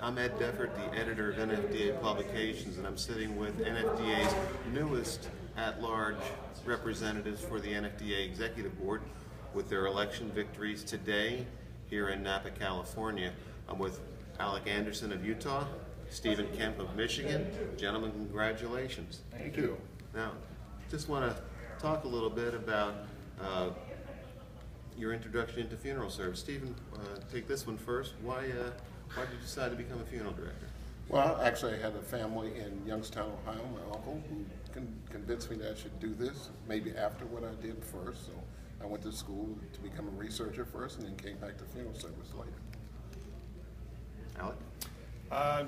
I'm Ed Defort, the editor of NFDA Publications, and I'm sitting with NFDA's newest at-large representatives for the NFDA Executive Board with their election victories today here in Napa, California. I'm with Alec Anderson of Utah, Stephen Kemp of Michigan. Gentlemen, congratulations. Thank you. Now, just want to talk a little bit about your introduction into funeral service. Stephen, take this one first. Why did you decide to become a funeral director? Well, actually, I had a family in Youngstown, Ohio, my uncle, who convinced me that I should do this, maybe after what I did first. So I went to school to become a researcher first and then came back to funeral service later. Alec?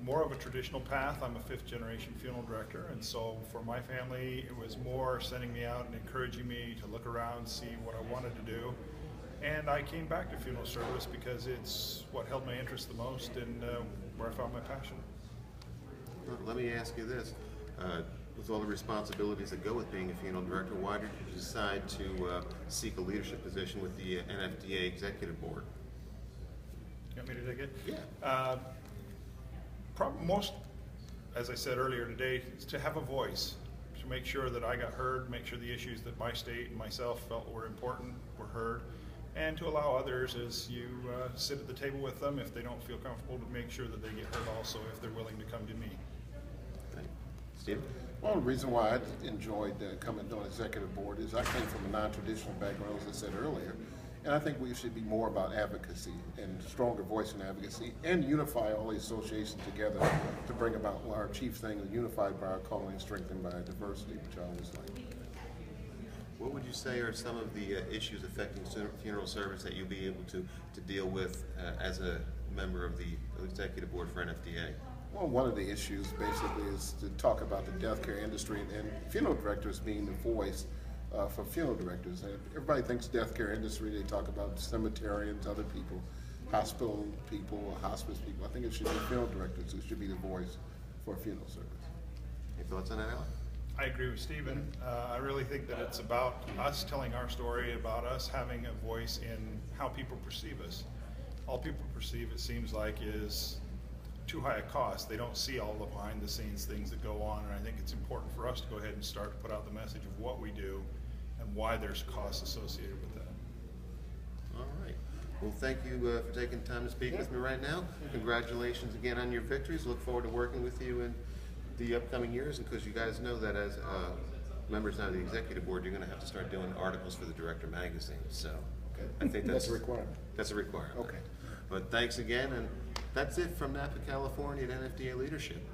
More of a traditional path. I'm a fifth-generation funeral director, and so for my family, it was more sending me out and encouraging me to look around, see what I wanted to do. And I came back to funeral service because it's what held my interest the most and where I found my passion. Well, let me ask you this. With all the responsibilities that go with being a funeral director, why did you decide to seek a leadership position with the NFDA Executive Board? You want me to take it? Yeah. Most, as I said earlier today, is to have a voice, to make sure that I got heard, make sure the issues that my state and myself felt were important were heard, and to allow others, as you sit at the table with them, if they don't feel comfortable, to make sure that they get heard also if they're willing to come to me. Right. Steve? Well, the reason why I enjoyed coming on executive board is I came from a non-traditional background, as I said earlier, and I think we should be more about advocacy and stronger voice in advocacy and unify all the associations together to bring about our chief thing, unified by our calling, strengthened by diversity, which I always like. What would you say are some of the issues affecting funeral service that you'll be able to deal with as a member of the Executive Board for NFDA? Well, one of the issues basically is to talk about the death care industry and funeral directors being the voice for funeral directors. And everybody thinks death care industry, they talk about cemeterians, other people, hospital people, hospice people. I think it should be funeral directors who should be the voice for funeral service. Any thoughts on that, Alec? I agree with Stephen. I really think that it's about us telling our story, about us having a voice in how people perceive us. All people perceive, it seems like, is too high a cost. They don't see all the behind the scenes things that go on, and I think it's important for us to go ahead and start to put out the message of what we do and why there's costs associated with that. All right. Well, thank you for taking time to speak with me right now. Congratulations again on your victories. Look forward to working with you in the upcoming years, and because you guys know that as members now of the executive board, you're going to have to start doing articles for the Director magazine. So I think That's a requirement. That's a requirement. Okay. But thanks again, and that's it from Napa, California at NFDA Leadership.